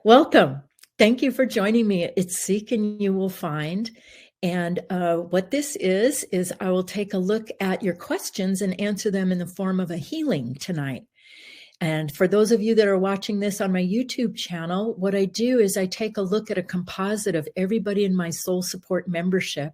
Welcome. Thank you for joining me. It's Seek and You Will Find. And what this is I will take a look at your questions and answer them in the form of a healing tonight. And for those of you that are watching this on my YouTube channel, what I do is I take a look at a composite of everybody in my Soul Support membership.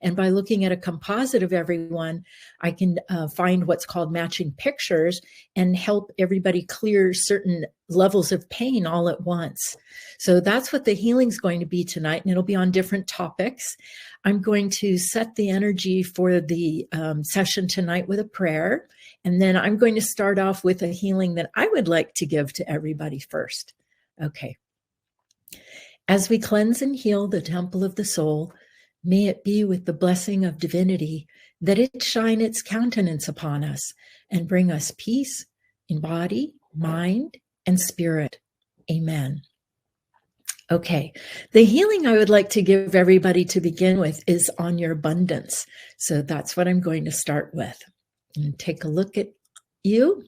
And by looking at a composite of everyone, I can find what's called matching pictures and help everybody clear certain levels of pain all at once. So that's what the healing's going to be tonight, and it'll be on different topics. I'm going to set the energy for the session tonight with a prayer, and then I'm going to start off with a healing that I would like to give to everybody first. Okay. As we cleanse and heal the temple of the soul, may it be with the blessing of divinity that it shine its countenance upon us and bring us peace in body, mind, and spirit. Amen. Okay, the healing I would like to give everybody to begin with is on your abundance. So that's what I'm going to start with. And take a look at you.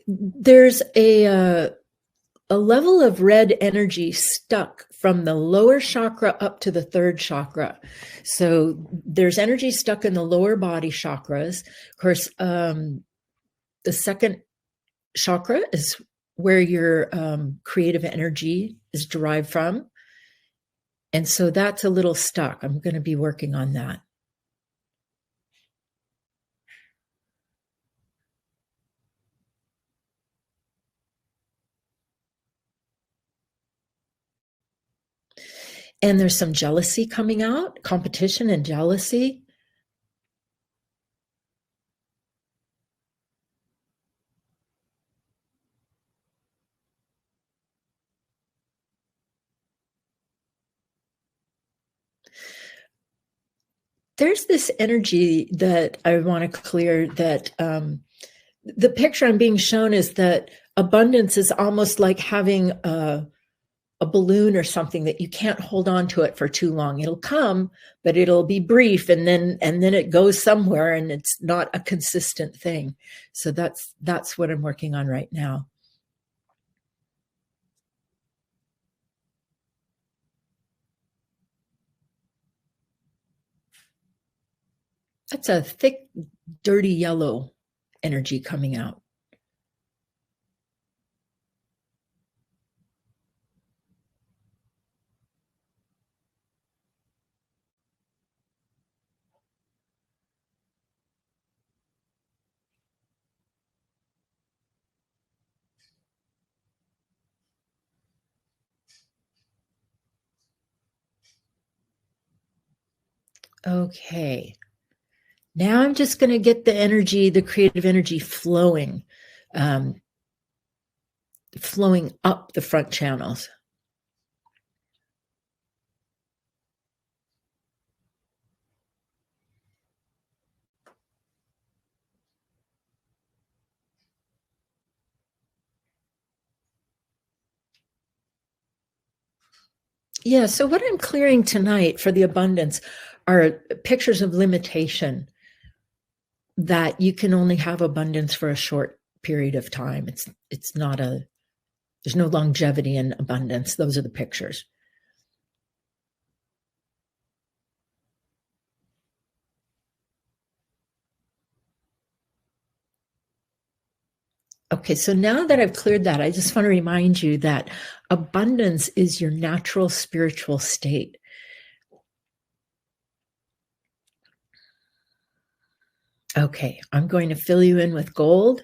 There's a level of red energy stuck from the lower chakra up to the third chakra. So there's energy stuck in the lower body chakras. Of course, the second chakra is where your creative energy is derived from. And so that's a little stuck. I'm going to be working on that. And there's some jealousy coming out, competition and jealousy. There's this energy that I want to clear, that the picture I'm being shown is that abundance is almost like having a balloon or something that you can't hold on to it for too long. It'll come, but it'll be brief, and then it goes somewhere, and it's not a consistent thing. So that's what I'm working on right now. That's a thick, dirty yellow energy coming out. Okay. Now I'm just going to get the energy, the creative energy flowing up the front channels. Yeah, so what I'm clearing tonight for the abundance are pictures of limitation, that you can only have abundance for a short period of time. It's not there's no longevity in abundance. Those are the pictures. Okay, so now that I've cleared that, I just want to remind you that abundance is your natural spiritual state. Okay, I'm going to fill you in with gold.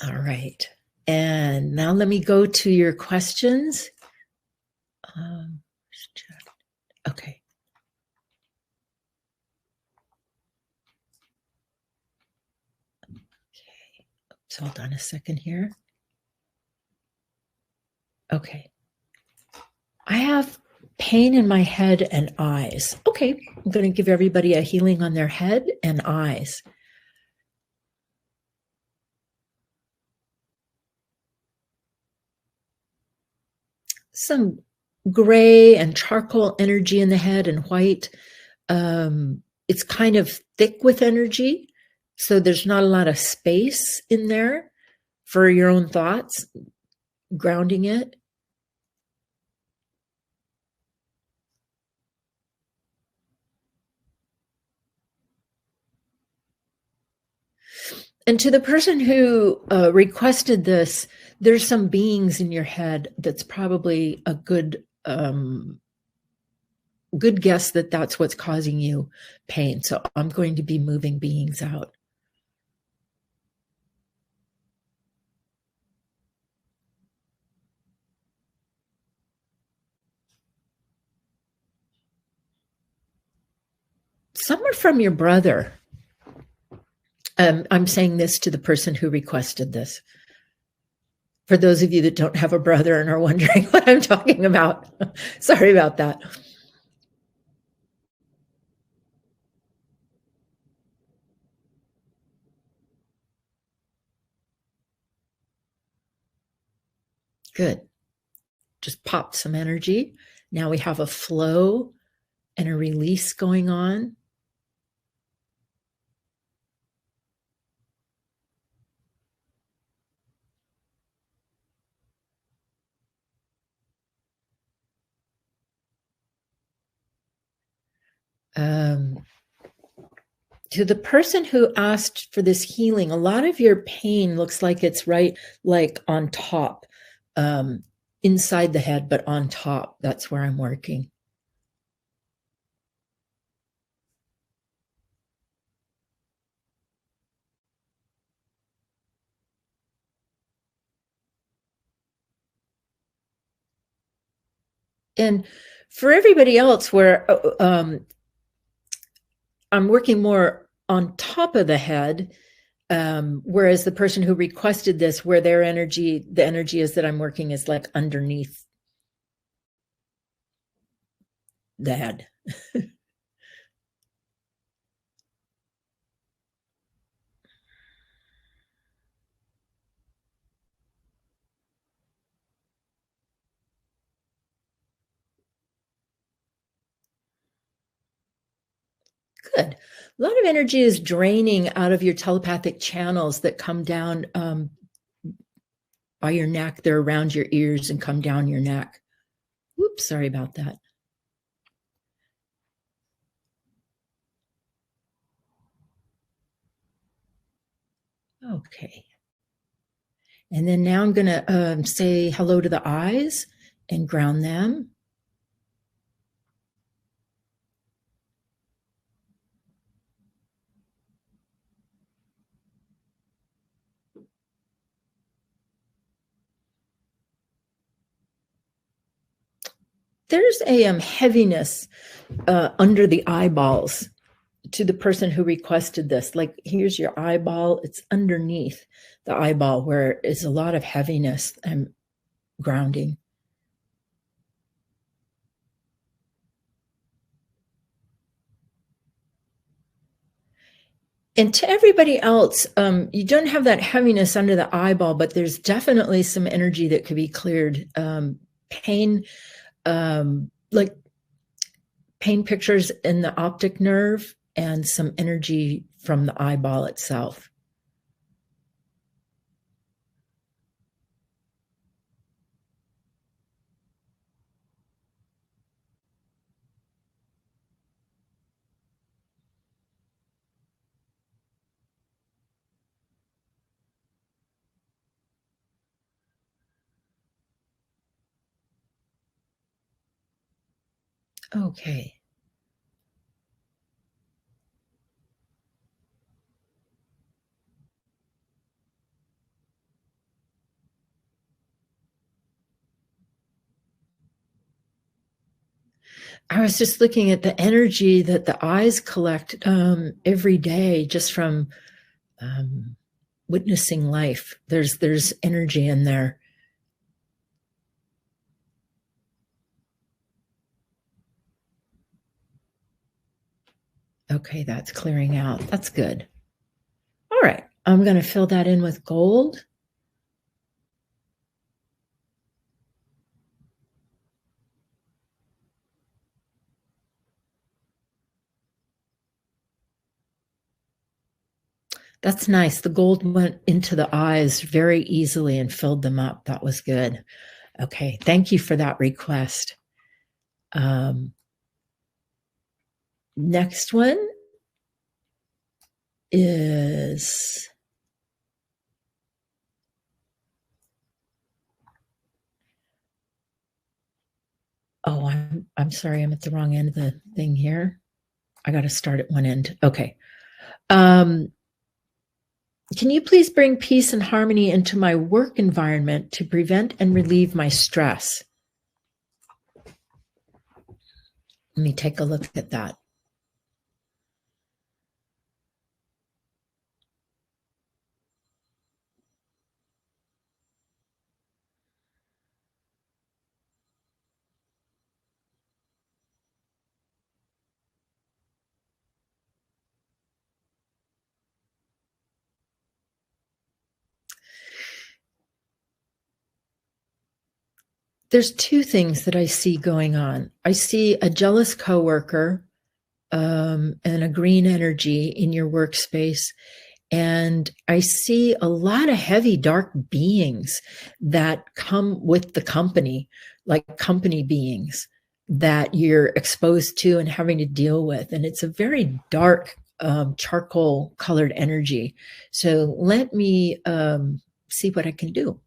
All right. And now let me go to your questions. Okay. Okay. So hold on a second here. Okay. I have pain in my head and eyes. Okay. I'm going to give everybody a healing on their head and eyes. some gray and charcoal energy in the head and white. It's kind of thick with energy, so there's not a lot of space in there for your own thoughts, grounding it. And to the person who requested this, there's some beings in your head that's probably a good guess that that's what's causing you pain. So I'm going to be moving beings out. Some are from your brother. I'm saying this to the person who requested this. For those of you that don't have a brother and are wondering what I'm talking about, sorry about that. Good. Just pop some energy. Now we have a flow and a release going on. To the person who asked for this healing, a lot of your pain looks like it's right, like on top, inside the head, but on top. That's where I'm working. And for everybody else, where I'm working more on top of the head, whereas the person who requested this, where their energy, the energy is that I'm working is like underneath the head. Good. A lot of energy is draining out of your telepathic channels that come down by your neck. They're around your ears and come down your neck. Oops, sorry about that. Okay. And then now I'm going to say hello to the eyes and ground them. There's a heaviness under the eyeballs to the person who requested this. Like, here's your eyeball. It's underneath the eyeball where is a lot of heaviness and grounding. And to everybody else, you don't have that heaviness under the eyeball, but there's definitely some energy that could be cleared. Pain, like pain pictures in the optic nerve and some energy from the eyeball itself. Okay. I was just looking at the energy that the eyes collect every day just from witnessing life. There's energy in there. Okay, that's clearing out. That's good. All right, I'm going to fill that in with gold. That's nice. The gold went into the eyes very easily and filled them up. That was good. Okay, thank you for that request. Next one is, oh, I'm sorry, I'm at the wrong end of the thing here. I got to start at one end. Okay. Can you please bring peace and harmony into my work environment to prevent and relieve my stress? Let me take a look at that. There's two things that I see going on. I see a jealous coworker and a green energy in your workspace. And I see a lot of heavy, dark beings that come with the company, like company beings that you're exposed to and having to deal with. And it's a very dark, charcoal colored energy. So let me see what I can do.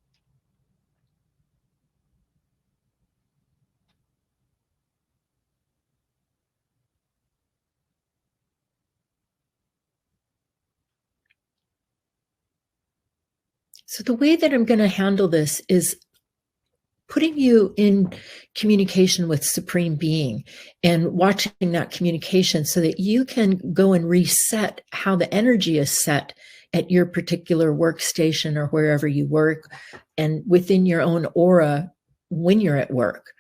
So the way that I'm going to handle this is putting you in communication with Supreme Being and watching that communication so that you can go and reset how the energy is set at your particular workstation or wherever you work and within your own aura when you're at work.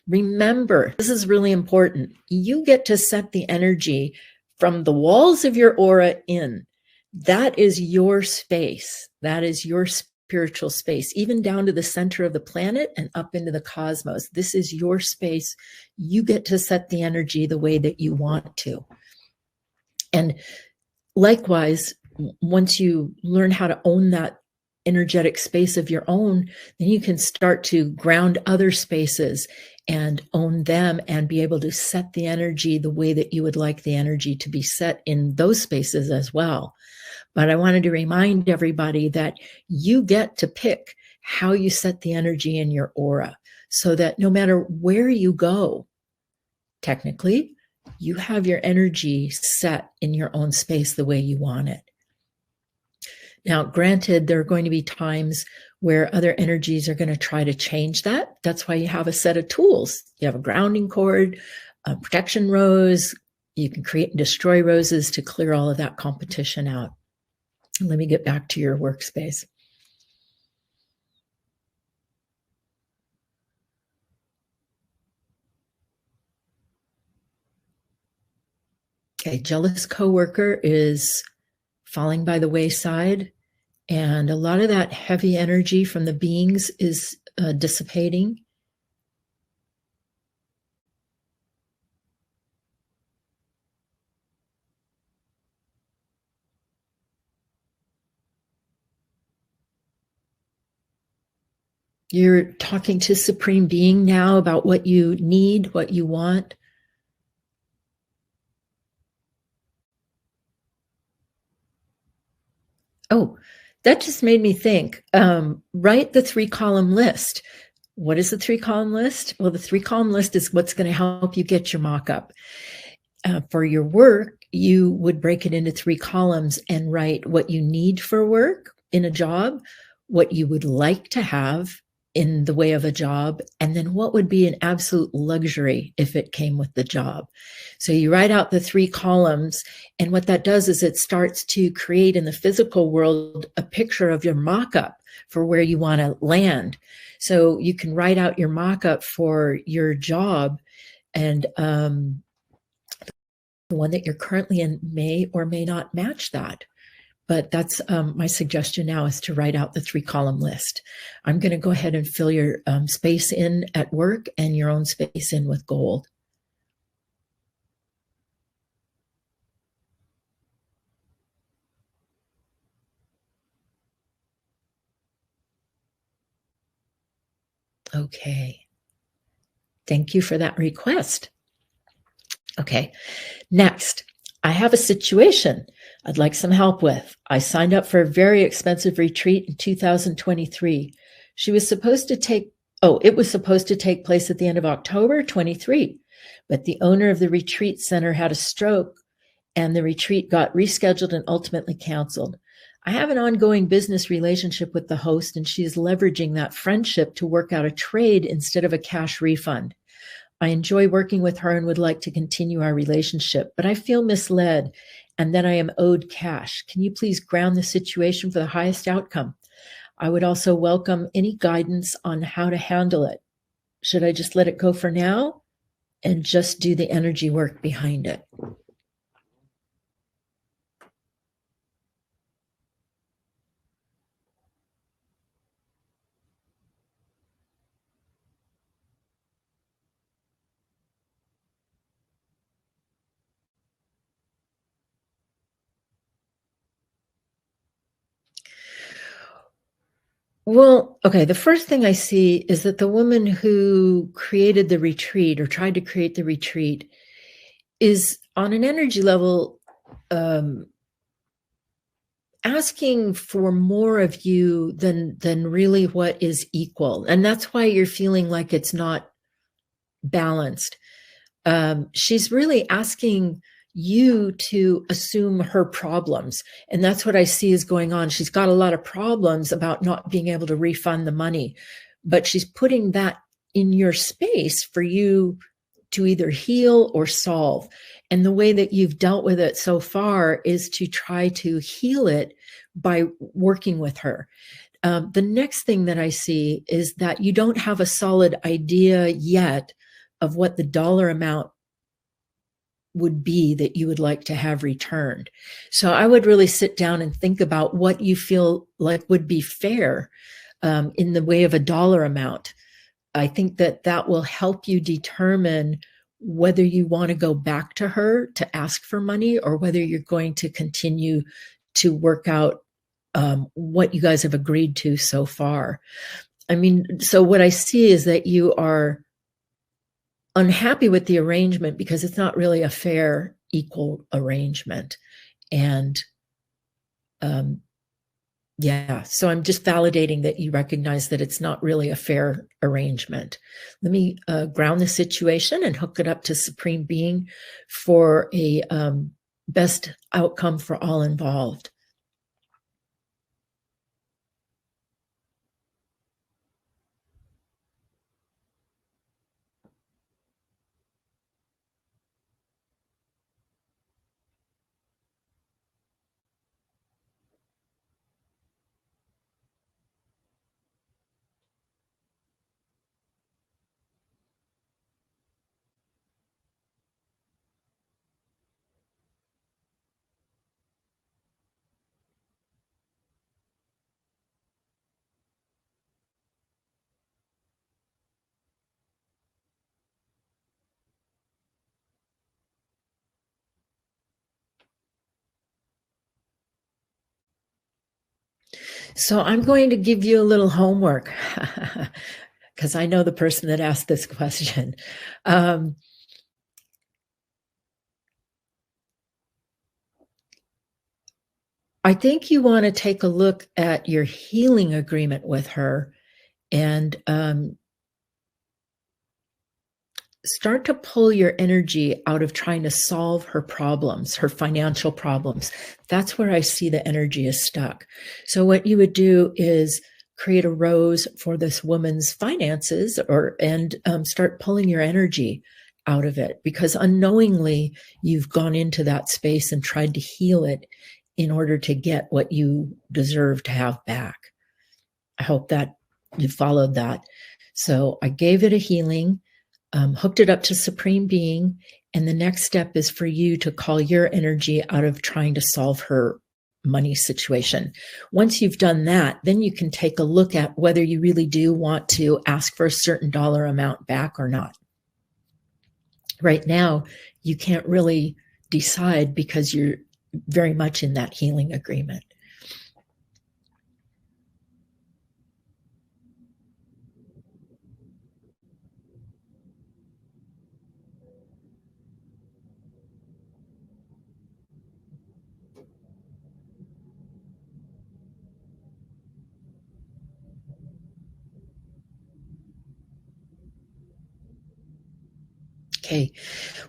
Remember, this is really important. You get to set the energy from the walls of your aura in. That is your space. That is your spiritual space, even down to the center of the planet and up into the cosmos. This is your space. You get to set the energy the way that you want to. And likewise, once you learn how to own that energetic space of your own, then you can start to ground other spaces and own them and be able to set the energy the way that you would like the energy to be set in those spaces as well. But I wanted to remind everybody that you get to pick how you set the energy in your aura so that no matter where you go, technically, you have your energy set in your own space the way you want it. Now, granted, there are going to be times where other energies are going to try to change that. That's why you have a set of tools. You have a grounding cord, a protection rose. You can create and destroy roses to clear all of that competition out. Let me get back to your workspace. Okay, jealous coworker is falling by the wayside, and a lot of that heavy energy from the beings is dissipating. You're talking to Supreme Being now about what you need, what you want. Oh, that just made me think. Write the 3-column list. What is the 3-column list? Well, the 3-column list is what's going to help you get your mock-up. For your work, you would break it into 3 columns and write what you need for work in a job, what you would like to have in the way of a job, and then what would be an absolute luxury if it came with the job. So you write out the 3 columns, and what that does is it starts to create in the physical world a picture of your mock-up for where you want to land. So you can write out your mock-up for your job, and the one that you're currently in may or may not match that. But that's my suggestion now, is to write out the 3-column list. I'm going to go ahead and fill your space in at work and your own space in with gold. Okay. Thank you for that request. Okay. Next, I have a situation I'd like some help with. I signed up for a very expensive retreat in 2023. It was supposed to take place at the end of October 23, but the owner of the retreat center had a stroke and the retreat got rescheduled and ultimately canceled. I have an ongoing business relationship with the host, and she is leveraging that friendship to work out a trade instead of a cash refund. I enjoy working with her and would like to continue our relationship, but I feel misled and that I am owed cash. Can you please ground the situation for the highest outcome? I would also welcome any guidance on how to handle it. Should I just let it go for now and just do the energy work behind it? Well, okay, the first thing I see is that the woman who created the retreat or tried to create the retreat is on an energy level um, asking for more of you than really what is equal, and that's why you're feeling like it's not balanced. She's really asking you to assume her problems. And that's what I see is going on. She's got a lot of problems about not being able to refund the money, but she's putting that in your space for you to either heal or solve. And the way that you've dealt with it so far is to try to heal it by working with her. The next thing that I see is that you don't have a solid idea yet of what the dollar amount would be that you would like to have returned. So I would really sit down and think about what you feel like would be fair in the way of a dollar amount. I think that that will help you determine whether you want to go back to her to ask for money or whether you're going to continue to work out what you guys have agreed to so far. I mean, so what I see is that you are unhappy with the arrangement because it's not really a fair, equal arrangement. And yeah, so I'm just validating that you recognize that it's not really a fair arrangement. Let me ground the situation and hook it up to Supreme Being for a best outcome for all involved. So I'm going to give you a little homework because I know the person that asked this question. I think you want to take a look at your healing agreement with her and start to pull your energy out of trying to solve her problems, her financial problems. That's where I see the energy is stuck. So what you would do is create a rose for this woman's finances and start pulling your energy out of it, because unknowingly you've gone into that space and tried to heal it in order to get what you deserve to have back. I hope that you followed that. So I gave it a healing, hooked it up to Supreme Being, and the next step is for you to call your energy out of trying to solve her money situation. Once you've done that, then you can take a look at whether you really do want to ask for a certain dollar amount back or not. Right now, you can't really decide because you're very much in that healing agreement. Okay.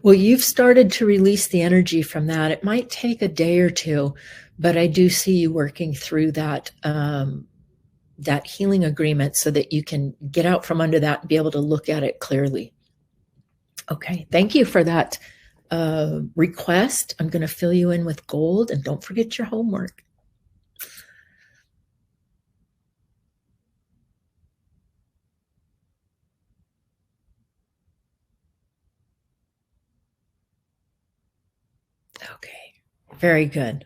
Well, you've started to release the energy from that. It might take a day or two, but I do see you working through that healing agreement so that you can get out from under that and be able to look at it clearly. Okay. Thank you for that request. I'm going to fill you in with gold, and don't forget your homework. Okay. Very good.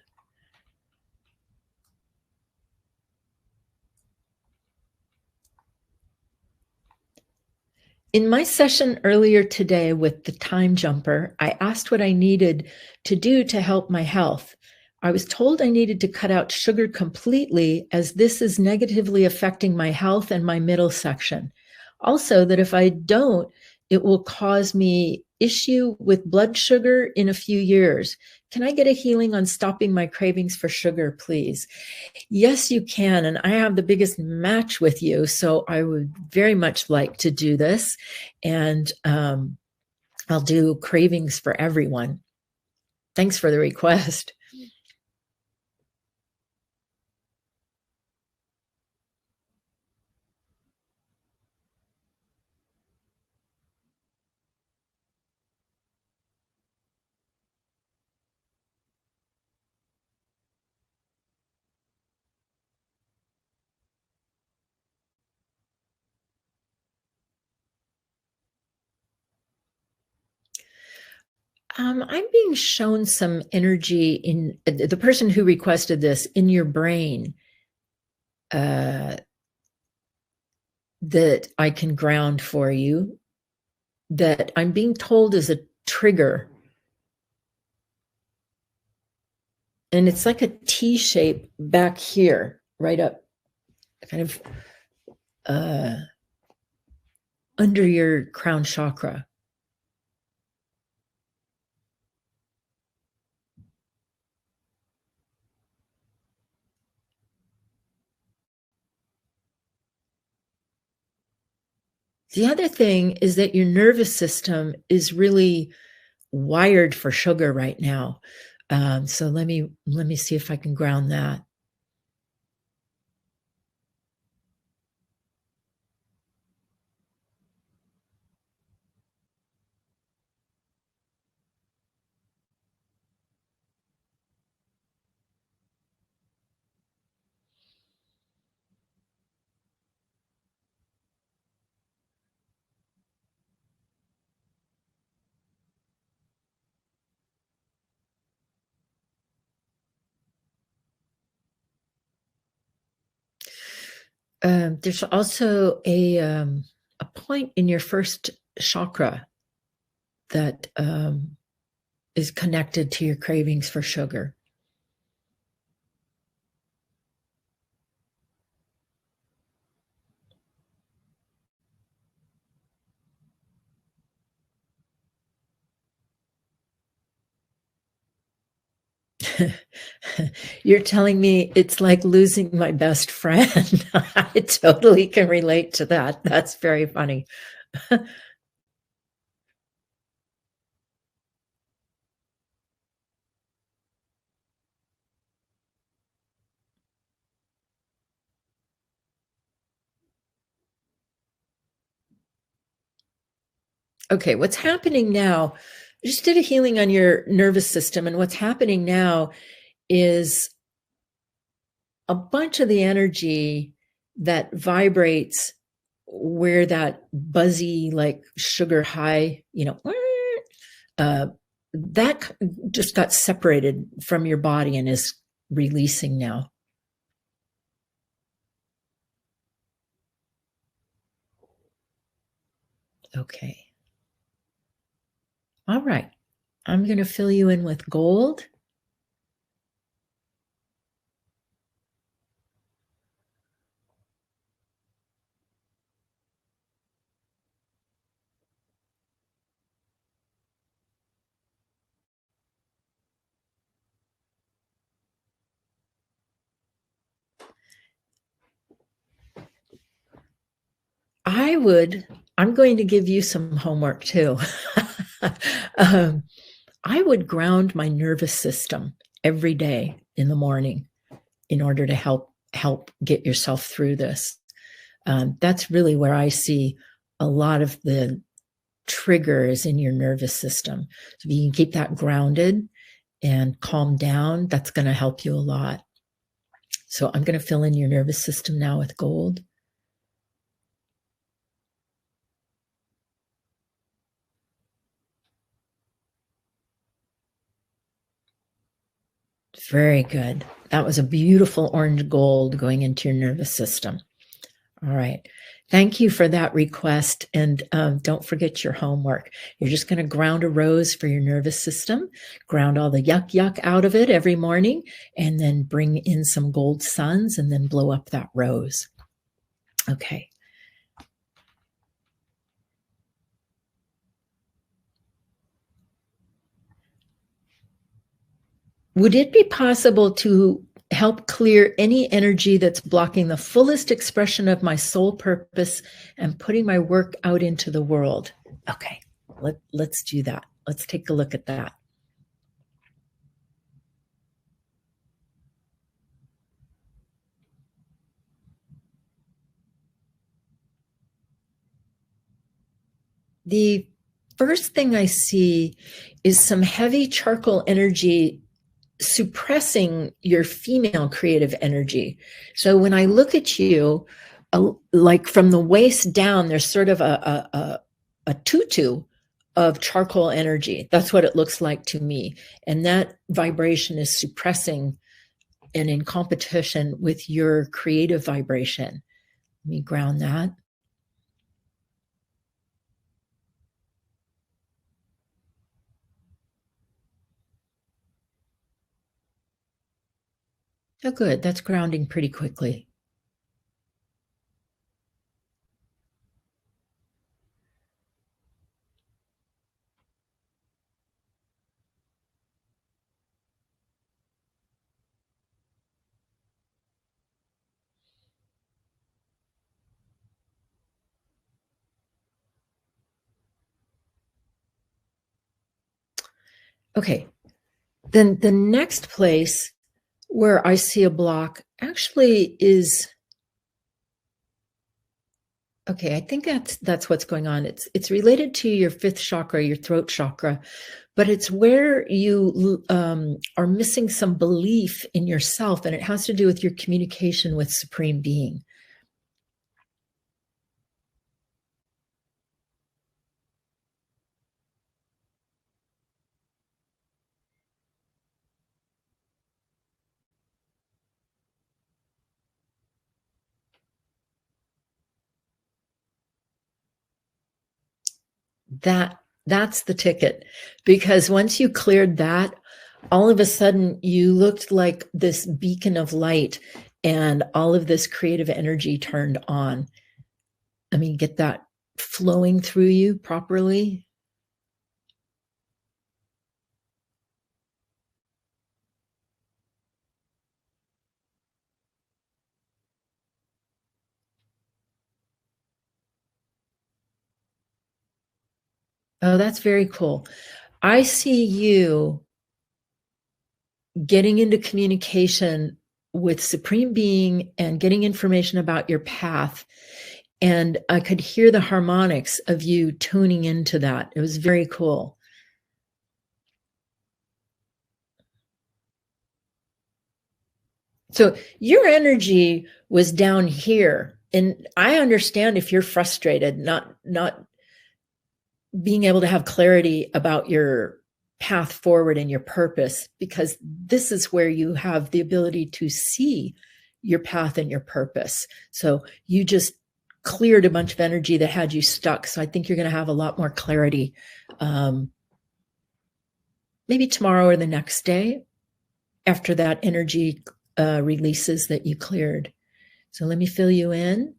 In my session earlier today with the time jumper, I asked what I needed to do to help my health. I was told I needed to cut out sugar completely, as this is negatively affecting my health and my middle section. Also, that if I don't, it will cause me issue with blood sugar in a few years. Can I get a healing on stopping my cravings for sugar, please? Yes, you can. And I have the biggest match with you. So I would very much like to do this. And I'll do cravings for everyone. Thanks for the request. I'm being shown some energy in the person who requested this in your brain that I can ground for you, that I'm being told is a trigger. And it's like a T shape back here, right up, kind of under your crown chakra. The other thing is that your nervous system is really wired for sugar right now. So let me see if I can ground that. There's also a point in your first chakra that is connected to your cravings for sugar. You're telling me it's like losing my best friend. I totally can relate to that. That's very funny. Okay, what's happening now? I just did a healing on your nervous system, and what's happening now is a bunch of the energy that vibrates where that buzzy, like sugar high, uh, that just got separated from your body and is releasing now. Okay. All right. I'm going to fill you in with gold. I'm going to give you some homework too. um, I would ground my nervous system every day in the morning in order to help get yourself through this. That's really where I see a lot of the triggers in your nervous system. So if you can keep that grounded and calm down, that's going to help you a lot. So I'm going to fill in your nervous system now with gold. Very good. That was a beautiful orange gold going into your nervous system. All right. Thank you for that request. And don't forget your homework. You're just going to ground a rose for your nervous system, ground all the yuck out of it every morning, and then bring in some gold suns and then blow up that rose. Okay. Would it be possible to help clear any energy that's blocking the fullest expression of my soul purpose and putting my work out into the world? Okay, let's do that. Let's take a look at that. The first thing I see is some heavy charcoal energy suppressing your female creative energy. So when I look at you, like from the waist down, there's sort of a tutu of charcoal energy. That's what it looks like to me. And that vibration is suppressing and in competition with your creative vibration. Let me ground that. Oh, good. That's grounding pretty quickly. Okay. Then the next place where I see a block actually is, okay, I think that's what's going on. It's related to your fifth chakra, your throat chakra, but it's where you are missing some belief in yourself, and it has to do with your communication with Supreme Being. That's the ticket, because once you cleared that, all of a sudden you looked like this beacon of light, and all of this creative energy turned on. I mean, get that flowing through you properly. Oh, that's very cool. I see you getting into communication with Supreme Being and getting information about your path. And I could hear the harmonics of you tuning into that. It was very cool. So your energy was down here. And I understand if you're frustrated, not being able to have clarity about your path forward and your purpose, because this is where you have the ability to see your path and your purpose. So you just cleared a bunch of energy that had you stuck. So I think you're going to have a lot more clarity, maybe tomorrow or the next day after that energy releases that you cleared. So let me fill you in.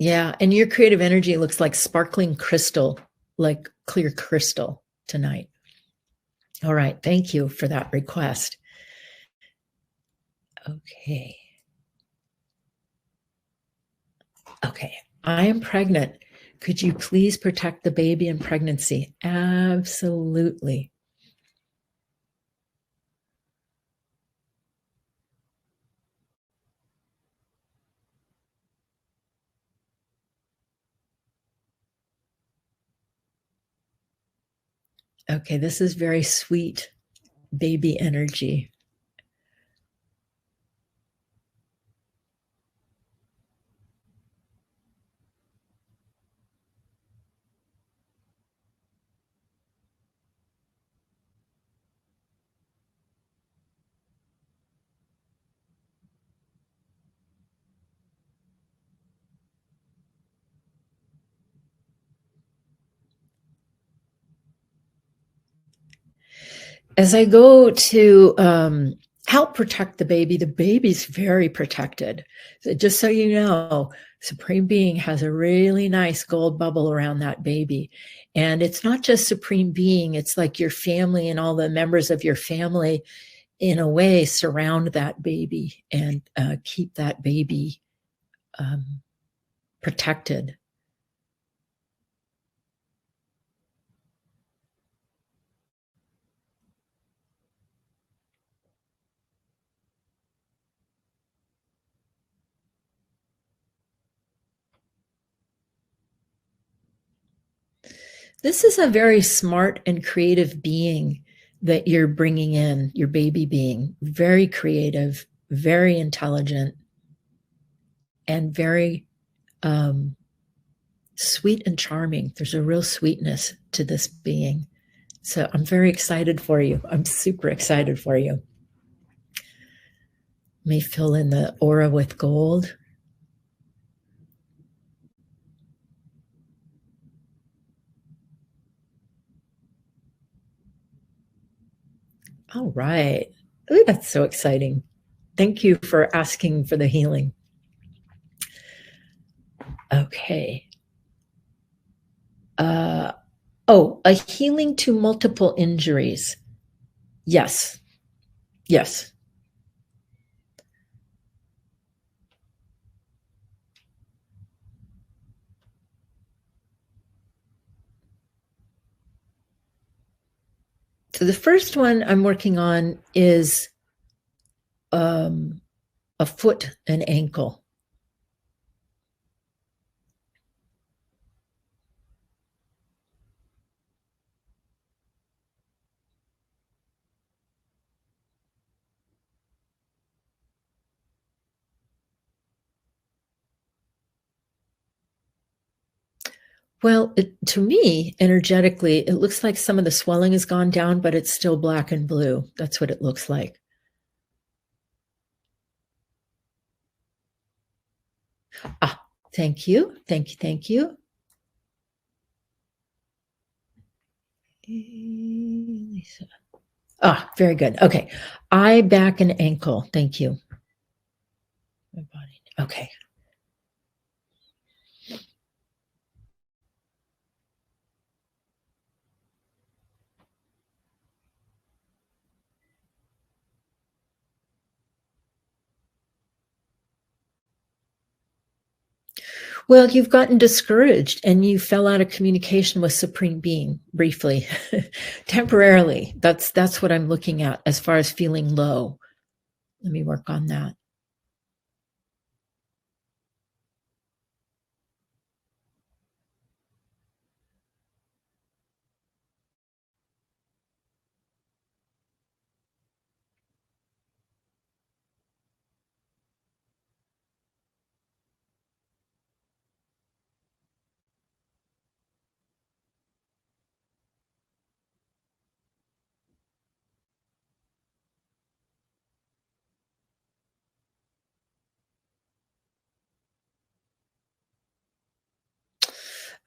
Yeah, and your creative energy looks like sparkling crystal. like clear crystal tonight. All right. Thank you for that request. Okay. Okay. I am pregnant. Could you please protect the baby in pregnancy? Absolutely. Okay. This is very sweet baby energy. As I go to help protect the baby's very protected. So just so you know, Supreme Being has a really nice gold bubble around that baby. And it's not just Supreme Being, it's like your family and all the members of your family, in a way, surround that baby and keep that baby protected. This is a very smart and creative being that you're bringing in, your baby being. Very creative, very intelligent, and very sweet and charming. There's a real sweetness to this being. So I'm very excited for you. I'm super excited for you. Let me fill in the aura with gold. All right. Ooh, that's so exciting. Thank you for asking for the healing. Okay. A healing to multiple injuries. Yes. Yes. So the first one I'm working on is a foot and ankle. Well, to me, energetically, it looks like some of the swelling has gone down, but it's still black and blue. That's what it looks like. Ah, thank you. Thank you. Thank you. Ah, very good. Okay. Eye, back, and ankle. Thank you. My body. Okay. Well, you've gotten discouraged and you fell out of communication with Supreme Being briefly, temporarily. That's what I'm looking at as far as feeling low. Let me work on that.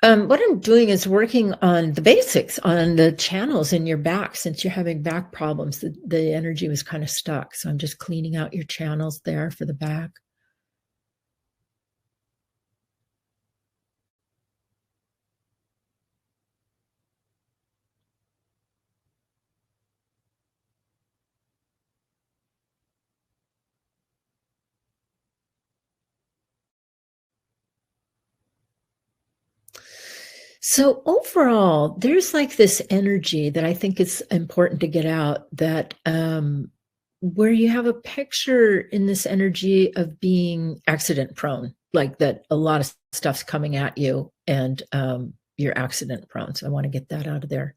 What I'm doing is working on the basics, on the channels in your back. Since you're having back problems, the energy was kind of stuck. So I'm just cleaning out your channels there for the back. So overall, there's like this energy that I think is important to get out that where you have a picture in this energy of being accident prone, like that a lot of stuff's coming at you and you're accident prone. So I want to get that out of there.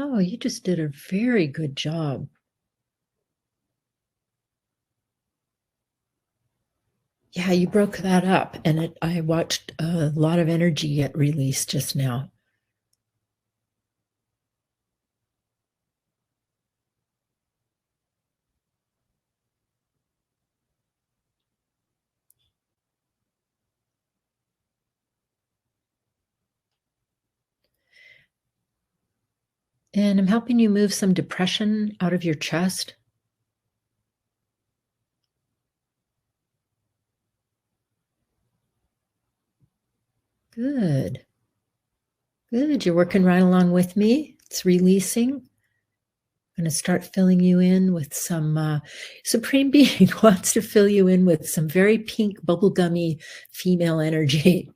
Oh, you just did a very good job. Yeah, you broke that up, and I watched a lot of energy get released just now. And I'm helping you move some depression out of your chest. Good. Good. You're working right along with me. It's releasing. I'm going to start filling you in with some Supreme Being wants to fill you in with some very pink, bubblegummy female energy.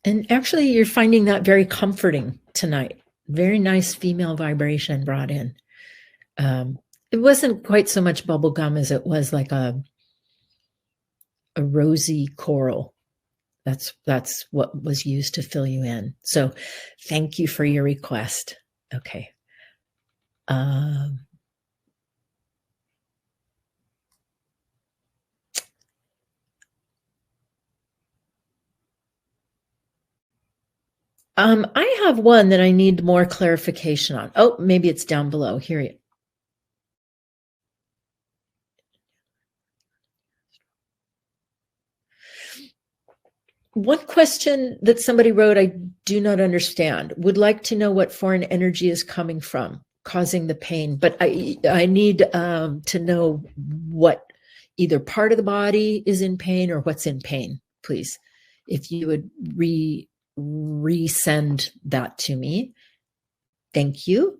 And actually, you're finding that very comforting tonight. Very nice female vibration brought in. It wasn't quite so much bubblegum as it was like a rosy coral. That's what was used to fill you in. So thank you for your request. Okay. I have one that I need more clarification on. Oh, maybe it's down below. Here. One question that somebody wrote, I do not understand. Would like to know what foreign energy is coming from, causing the pain. But I need to know what either part of the body is in pain or what's in pain, please. If you would resend that to me. Thank you.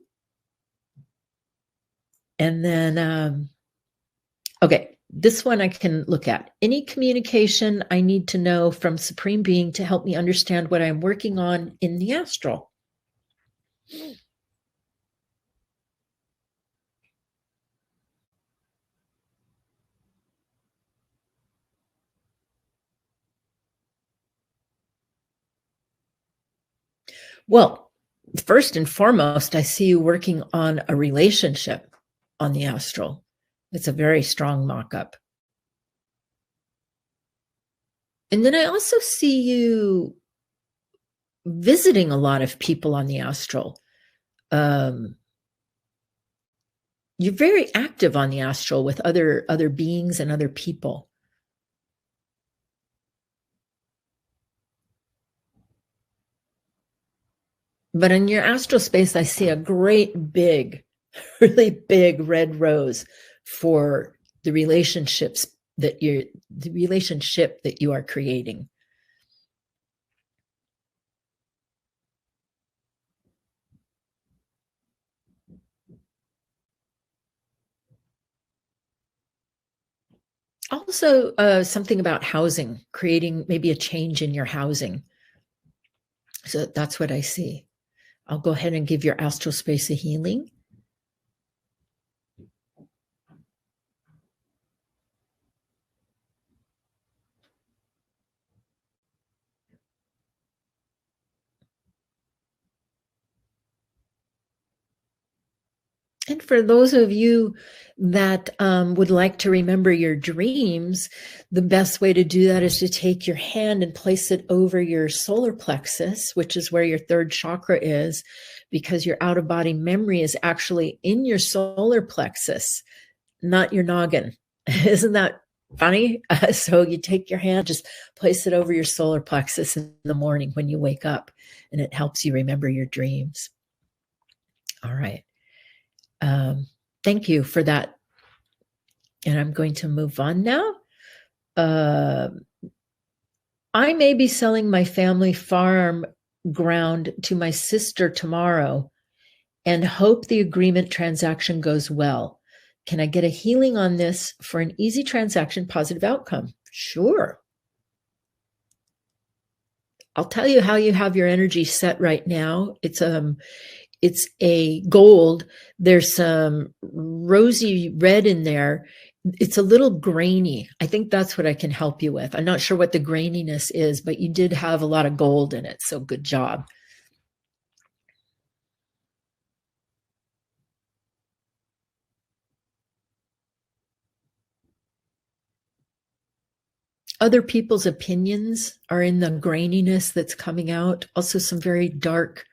And then, okay, this one I can look at. Any communication I need to know from Supreme Being to help me understand what I'm working on in the astral. Well, first and foremost, I see you working on a relationship on the astral. It's a very strong mock-up. And then I also see you visiting a lot of people on the astral. You're very active on the astral with other beings and other people. But in your astral space, I see a great big, really big red rose for the relationship that you are creating. Also, something about housing, creating maybe a change in your housing. So that's what I see. I'll go ahead and give your astral space a healing. And for those of you that would like to remember your dreams, the best way to do that is to take your hand and place it over your solar plexus, which is where your third chakra is, because your out-of-body memory is actually in your solar plexus, not your noggin. Isn't that Funny. So you take your hand, just place it over your solar plexus in the morning when you wake up, and it helps you remember your dreams. All right. Thank you for that. And I'm going to move on now. I may be selling my family farm ground to my sister tomorrow and hope the agreement transaction goes well. Can I get a healing on this for an easy transaction, positive outcome? Sure. I'll tell you how you have your energy set right now. It's a gold. There's some rosy red in there. It's a little grainy. I think that's what I can help you with. I'm not sure what the graininess is, but you did have a lot of gold in it. So good job. Other people's opinions are in the graininess that's coming out. Also, some very dark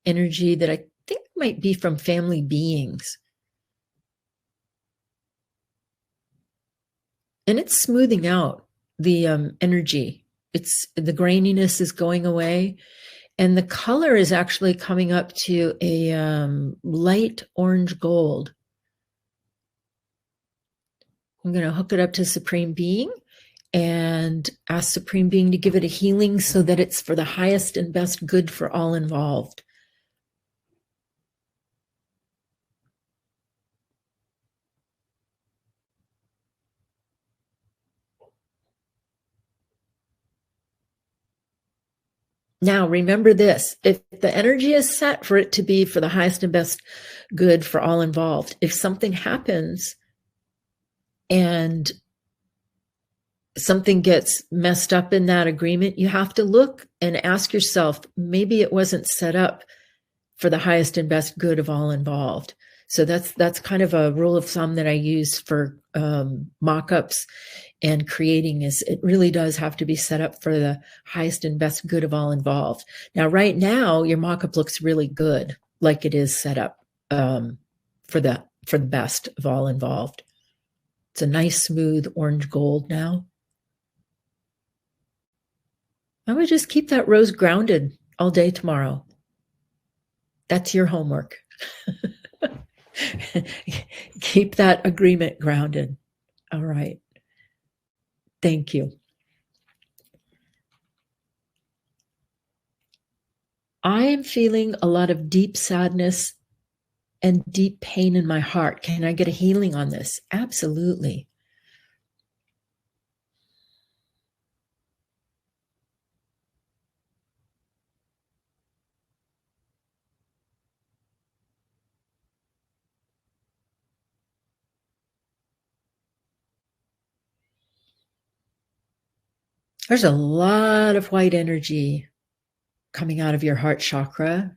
energy that I think might be from family beings. And it's smoothing out the energy. It's the graininess is going away, and the color is actually coming up to a light orange gold. I'm going to hook it up to Supreme Being and ask Supreme Being to give it a healing so that it's for the highest and best good for all involved. Now, remember this, if the energy is set for it to be for the highest and best good for all involved, if something happens and something gets messed up in that agreement, you have to look and ask yourself, maybe it wasn't set up for the highest and best good of all involved. So that's kind of a rule of thumb that I use for mock-ups and creating, is it really does have to be set up for the highest and best good of all involved. Now, right now, your mock-up looks really good, like it is set up for the best of all involved. It's a nice, smooth orange gold now. I would just keep that rose grounded all day tomorrow. That's your homework. Keep that agreement grounded. All right. Thank you. I am feeling a lot of deep sadness and deep pain in my heart. Can I get a healing on this? Absolutely. There's a lot of white energy coming out of your heart chakra.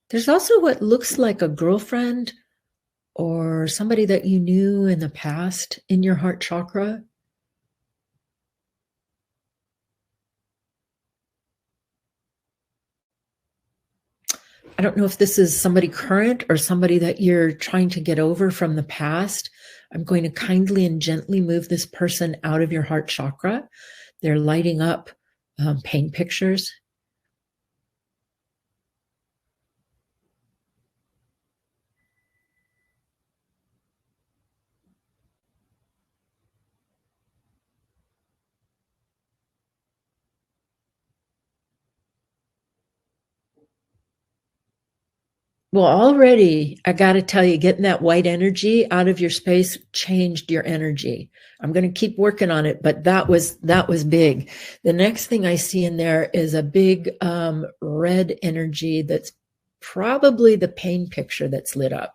There's also what looks like a girlfriend or somebody that you knew in the past in your heart chakra. I don't know if this is somebody current or somebody that you're trying to get over from the past. I'm going to kindly and gently move this person out of your heart chakra. They're lighting up pain pictures. Well, already, I got to tell you, getting that white energy out of your space changed your energy. I'm going to keep working on it, but that was big. The next thing I see in there is a big red energy that's probably the pain picture that's lit up.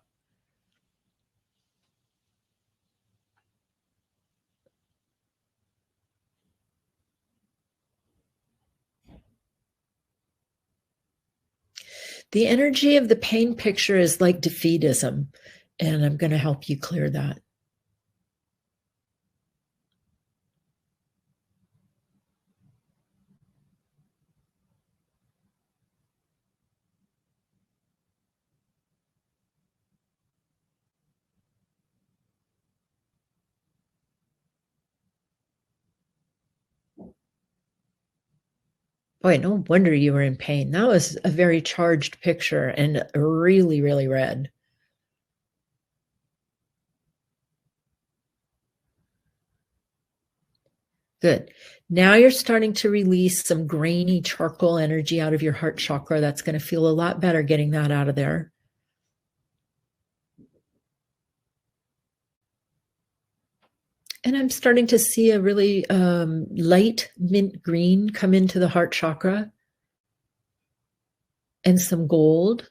The energy of the pain picture is like defeatism, and I'm going to help you clear that. Boy, no wonder you were in pain. That was a very charged picture and really, really red. Good. Now you're starting to release some grainy charcoal energy out of your heart chakra. That's going to feel a lot better getting that out of there. And I'm starting to see a really light mint green come into the heart chakra and some gold.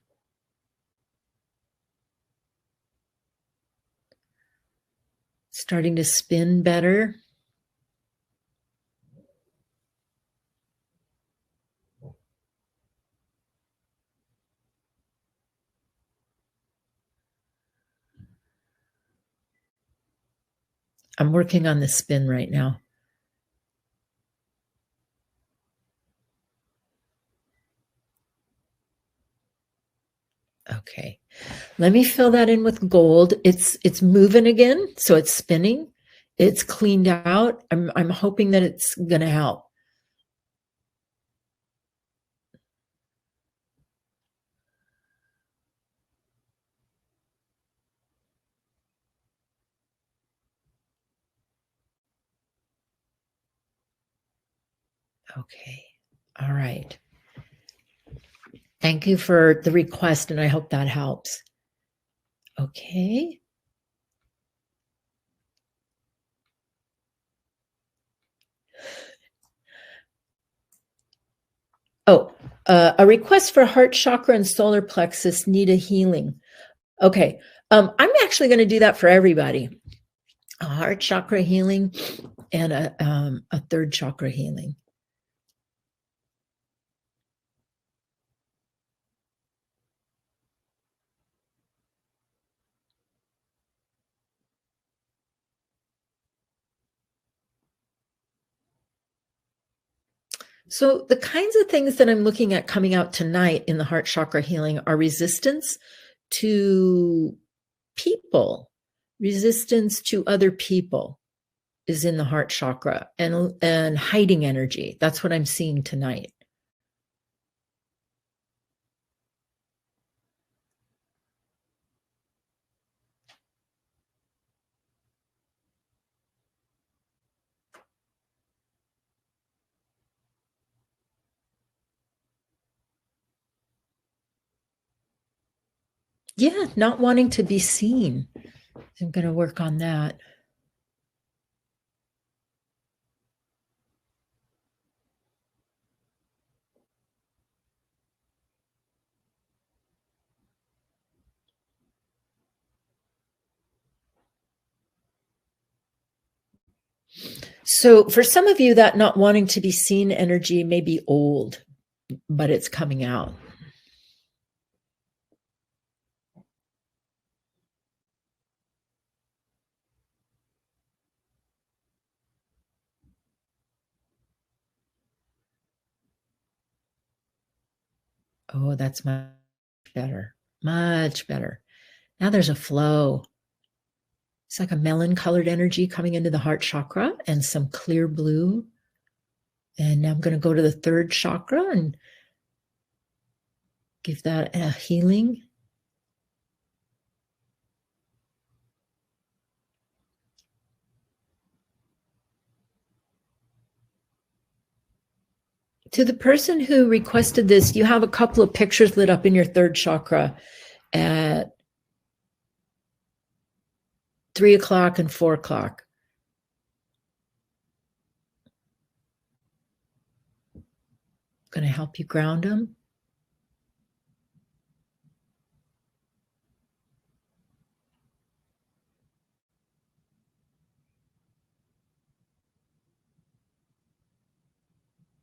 Starting to spin better. I'm working on the spin right now. Okay. Let me fill that in with gold. It's moving again, so it's spinning. It's cleaned out. I'm hoping that it's going to help. Okay. All right. Thank you for the request, and I hope that helps. Okay. Oh, a request for heart chakra and solar plexus need a healing. Okay. I'm actually going to do that for everybody. A heart chakra healing and a third chakra healing. So the kinds of things that I'm looking at coming out tonight in the heart chakra healing are resistance to people, resistance to other people is in the heart chakra, and hiding energy. That's what I'm seeing tonight. Yeah, not wanting to be seen. I'm going to work on that. So for some of you, that not wanting to be seen energy may be old, but it's coming out. Oh, that's much better. Much better. Now there's a flow. It's like a melon colored energy coming into the heart chakra and some clear blue. And now I'm going to go to the third chakra and give that a healing. To the person who requested this, you have a couple of pictures lit up in your third chakra at 3 o'clock and 4 o'clock. Going to help you ground them.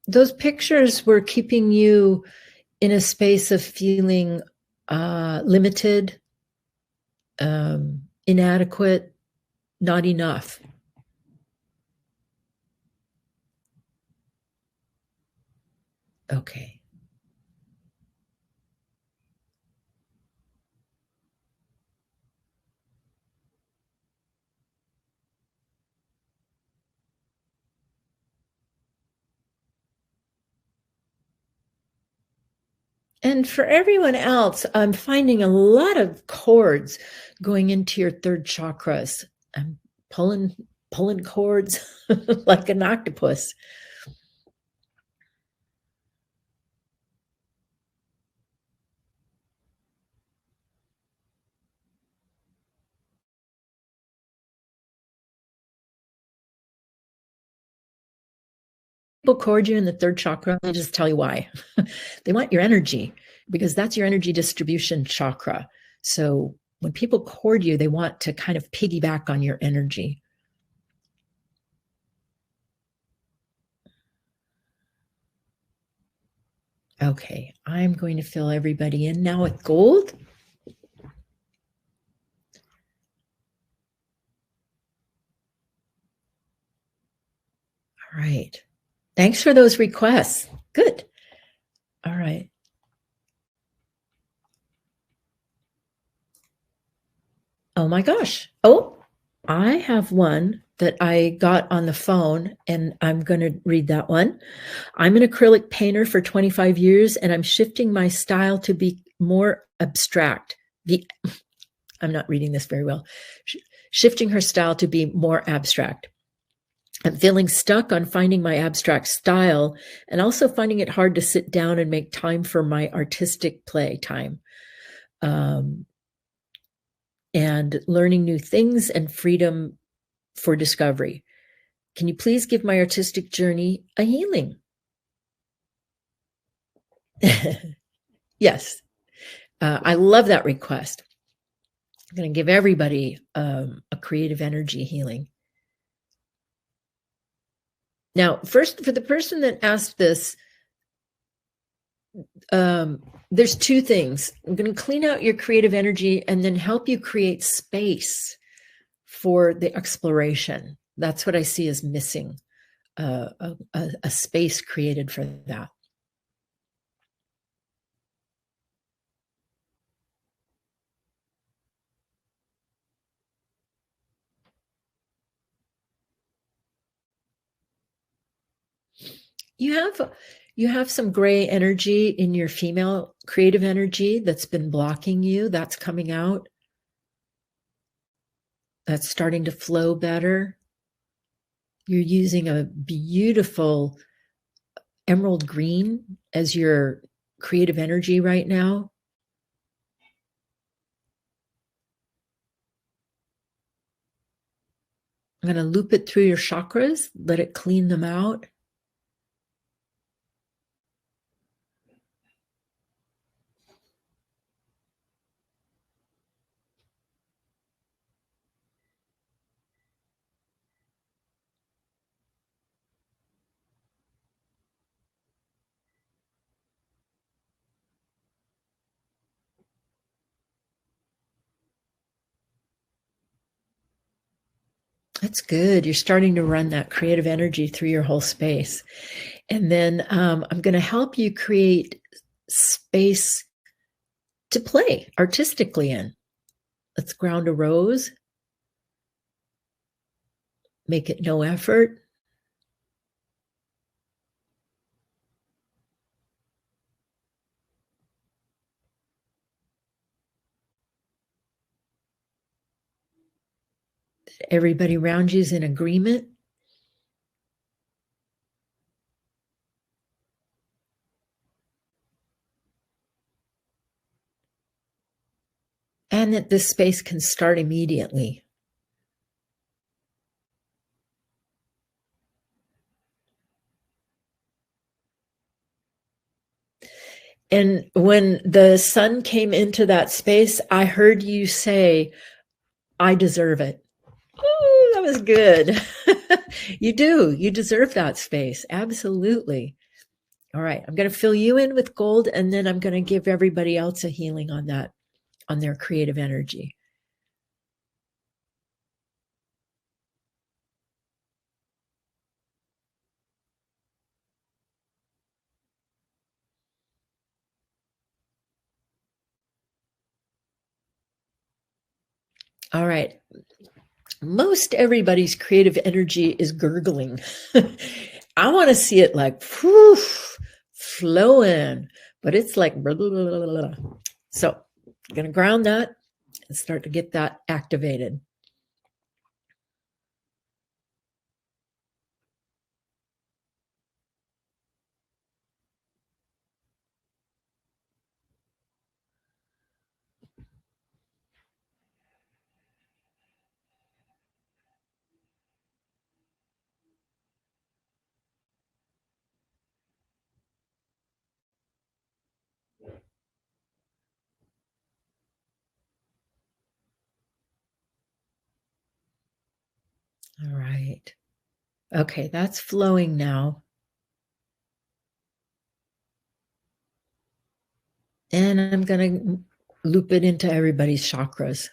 Those pictures were keeping you in a space of feeling limited, inadequate, not enough. Okay. And for everyone else, I'm finding a lot of cords going into your third chakras. I'm pulling cords like an octopus. People cord you in the third chakra, I'll just tell you why. They want your energy because that's your energy distribution chakra. So when people cord you, they want to kind of piggyback on your energy. Okay, I'm going to fill everybody in now with gold. All right. Thanks for those requests. Good. All right. Oh my gosh. Oh, I have one that I got on the phone, and I'm going to read that one. I'm an acrylic painter for 25 years, and I'm shifting my style to be more abstract. I'm not reading this very well. Shifting her style to be more abstract. I'm feeling stuck on finding my abstract style and also finding it hard to sit down and make time for my artistic play time. And learning new things and freedom for discovery. Can you please give my artistic journey a healing? Yes. I love that request. I'm going to give everybody a creative energy healing. Now, first, for the person that asked this, there's two things. I'm going to clean out your creative energy and then help you create space for the exploration. That's what I see as missing, a space created for that. You have some gray energy in your female creative energy that's been blocking you. That's coming out. That's starting to flow better. You're using a beautiful emerald green as your creative energy right now. I'm going to loop it through your chakras, let it clean them out. That's good. You're starting to run that creative energy through your whole space. And then I'm going to help you create space to play artistically in. Let's ground a rose. Make it no effort. Everybody around you is in agreement. And that this space can start immediately. And when the sun came into that space, I heard you say, I deserve it. Oh, that was good. You do. You deserve that space. Absolutely. All right. I'm going to fill you in with gold, and then I'm going to give everybody else a healing on that, on their creative energy. All right. Most everybody's creative energy is gurgling. I want to see it like flowing, but it's like, blah, blah, blah, blah, blah. So I'm going to ground that and start to get that activated. All right. Okay, that's flowing now. And I'm going to loop it into everybody's chakras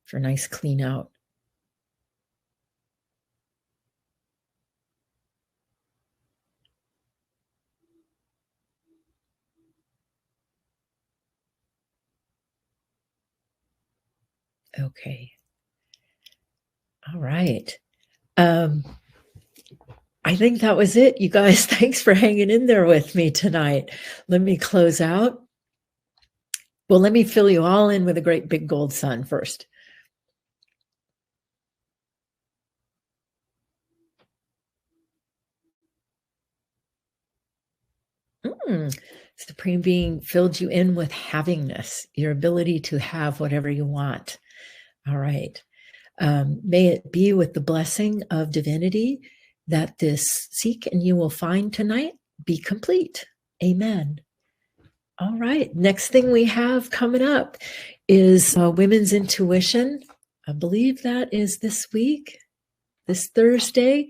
for a nice clean out. Okay. All right. I think that was it, you guys. Thanks for hanging in there with me tonight. Let me close out. Well, let me fill you all in with a great big gold sun first. Supreme Being filled you in with havingness, your ability to have whatever you want. All right. May it be with the blessing of divinity that this seek and you will find tonight be complete. Amen. All right. Next thing we have coming up is Women's Intuition. I believe that is this week, this Thursday,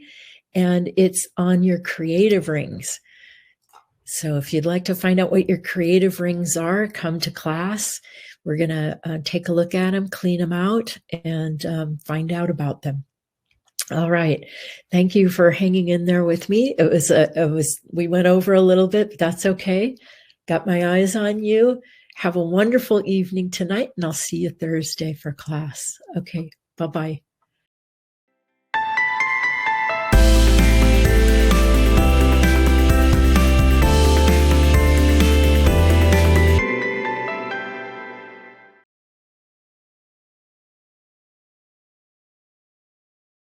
and it's on your creative rings. So if you'd like to find out what your creative rings are, come to class. We're going to take a look at them, clean them out, and find out about them. All right. Thank you for hanging in there with me. We went over a little bit, but that's okay. Got my eyes on you. Have a wonderful evening tonight, and I'll see you Thursday for class. Okay. Bye-bye.